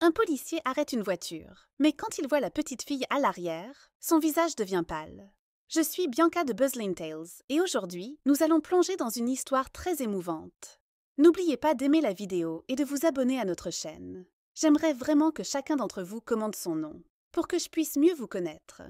Un policier arrête une voiture, mais quand il voit la petite fille à l'arrière, son visage devient pâle. Je suis Bianca de Buzzling Tales, et aujourd'hui, nous allons plonger dans une histoire très émouvante. N'oubliez pas d'aimer la vidéo et de vous abonner à notre chaîne. J'aimerais vraiment que chacun d'entre vous commande son nom, pour que je puisse mieux vous connaître.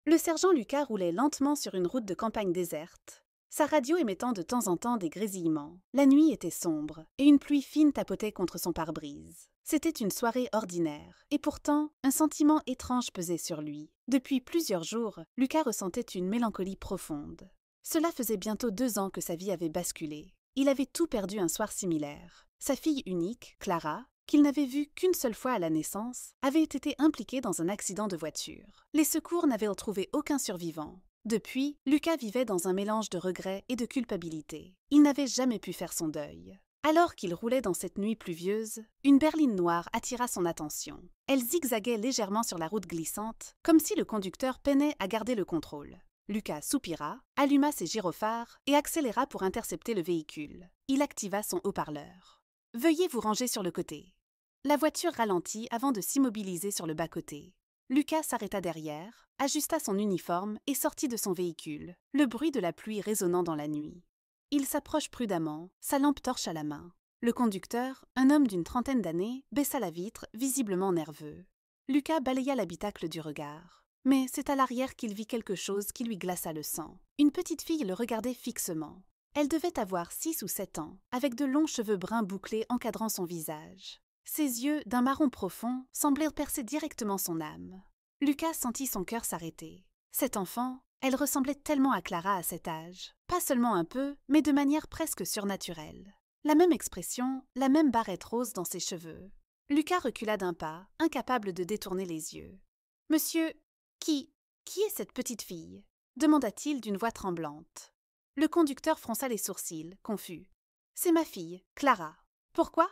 Le sergent Lucas roulait lentement sur une route de campagne déserte, sa radio émettant de temps en temps des grésillements. La nuit était sombre, et une pluie fine tapotait contre son pare-brise. C'était une soirée ordinaire, et pourtant, un sentiment étrange pesait sur lui. Depuis plusieurs jours, Lucas ressentait une mélancolie profonde. Cela faisait bientôt 2 ans que sa vie avait basculé. Il avait tout perdu un soir similaire. Sa fille unique, Clara, qu'il n'avait vue qu'une seule fois à la naissance, avait été impliquée dans un accident de voiture. Les secours n'avaient trouvé aucun survivant. Depuis, Lucas vivait dans un mélange de regrets et de culpabilité. Il n'avait jamais pu faire son deuil. Alors qu'il roulait dans cette nuit pluvieuse, une berline noire attira son attention. Elle zigzaguait légèrement sur la route glissante, comme si le conducteur peinait à garder le contrôle. Lucas soupira, alluma ses gyrophares et accéléra pour intercepter le véhicule. Il activa son haut-parleur. « Veuillez vous ranger sur le côté. » La voiture ralentit avant de s'immobiliser sur le bas-côté. Lucas s'arrêta derrière, ajusta son uniforme et sortit de son véhicule, le bruit de la pluie résonnant dans la nuit. Il s'approche prudemment, sa lampe torche à la main. Le conducteur, un homme d'une trentaine d'années, baissa la vitre, visiblement nerveux. Lucas balaya l'habitacle du regard. Mais c'est à l'arrière qu'il vit quelque chose qui lui glaça le sang. Une petite fille le regardait fixement. Elle devait avoir 6 ou 7 ans, avec de longs cheveux bruns bouclés encadrant son visage. Ses yeux, d'un marron profond, semblaient percer directement son âme. Lucas sentit son cœur s'arrêter. Cette enfant, elle ressemblait tellement à Clara à cet âge. Pas seulement un peu, mais de manière presque surnaturelle. La même expression, la même barrette rose dans ses cheveux. Lucas recula d'un pas, incapable de détourner les yeux. « Monsieur, qui est cette petite fille ?» demanda-t-il d'une voix tremblante. Le conducteur fronça les sourcils, confus. « C'est ma fille, Clara. Pourquoi ?»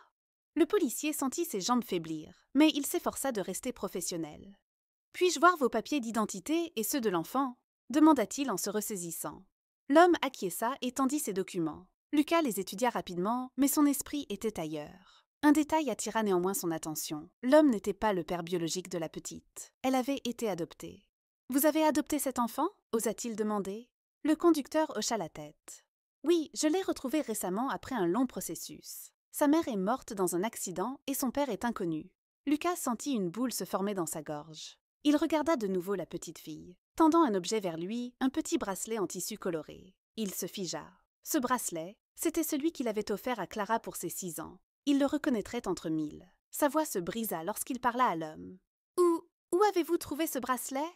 Le policier sentit ses jambes faiblir, mais il s'efforça de rester professionnel. « Puis-je voir vos papiers d'identité et ceux de l'enfant ?» demanda-t-il en se ressaisissant. L'homme acquiesça et tendit ses documents. Lucas les étudia rapidement, mais son esprit était ailleurs. Un détail attira néanmoins son attention. L'homme n'était pas le père biologique de la petite. Elle avait été adoptée. « Vous avez adopté cet enfant ?» osa-t-il demander. Le conducteur hocha la tête. « Oui, je l'ai retrouvé récemment après un long processus. Sa mère est morte dans un accident et son père est inconnu. » Lucas sentit une boule se former dans sa gorge. Il regarda de nouveau la petite fille, tendant un objet vers lui, un petit bracelet en tissu coloré. Il se figea. Ce bracelet, c'était celui qu'il avait offert à Clara pour ses 6 ans. Il le reconnaîtrait entre 1000. Sa voix se brisa lorsqu'il parla à l'homme. « Où avez-vous trouvé ce bracelet ?»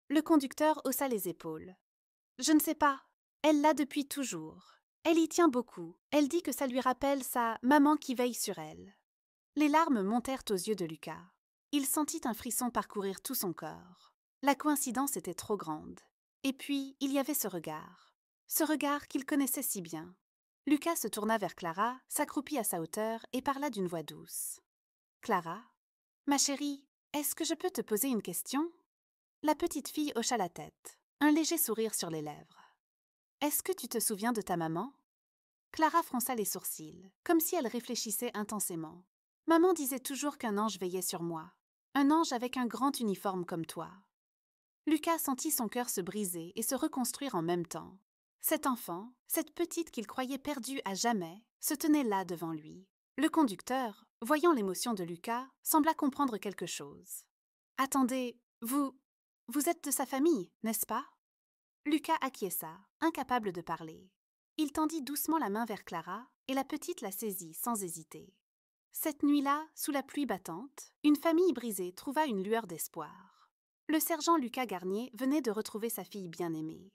Le conducteur haussa les épaules. « Je ne sais pas. Elle l'a depuis toujours. Elle y tient beaucoup. Elle dit que ça lui rappelle sa maman qui veille sur elle. » Les larmes montèrent aux yeux de Lucas. Il sentit un frisson parcourir tout son corps. La coïncidence était trop grande. Et puis, il y avait ce regard qu'il connaissait si bien. Lucas se tourna vers Clara, s'accroupit à sa hauteur et parla d'une voix douce. « Clara, ma chérie, est-ce que je peux te poser une question ?» La petite fille hocha la tête, un léger sourire sur les lèvres. « Est-ce que tu te souviens de ta maman ?» Clara fronça les sourcils, comme si elle réfléchissait intensément. « Maman disait toujours qu'un ange veillait sur moi. Un ange avec un grand uniforme comme toi. » Lucas sentit son cœur se briser et se reconstruire en même temps. Cet enfant, cette petite qu'il croyait perdue à jamais, se tenait là devant lui. Le conducteur, voyant l'émotion de Lucas, sembla comprendre quelque chose. « Attendez, vous êtes de sa famille, n'est-ce pas ?» Lucas acquiesça, incapable de parler. Il tendit doucement la main vers Clara et la petite la saisit sans hésiter. Cette nuit-là, sous la pluie battante, une famille brisée trouva une lueur d'espoir. Le sergent Lucas Garnier venait de retrouver sa fille bien-aimée.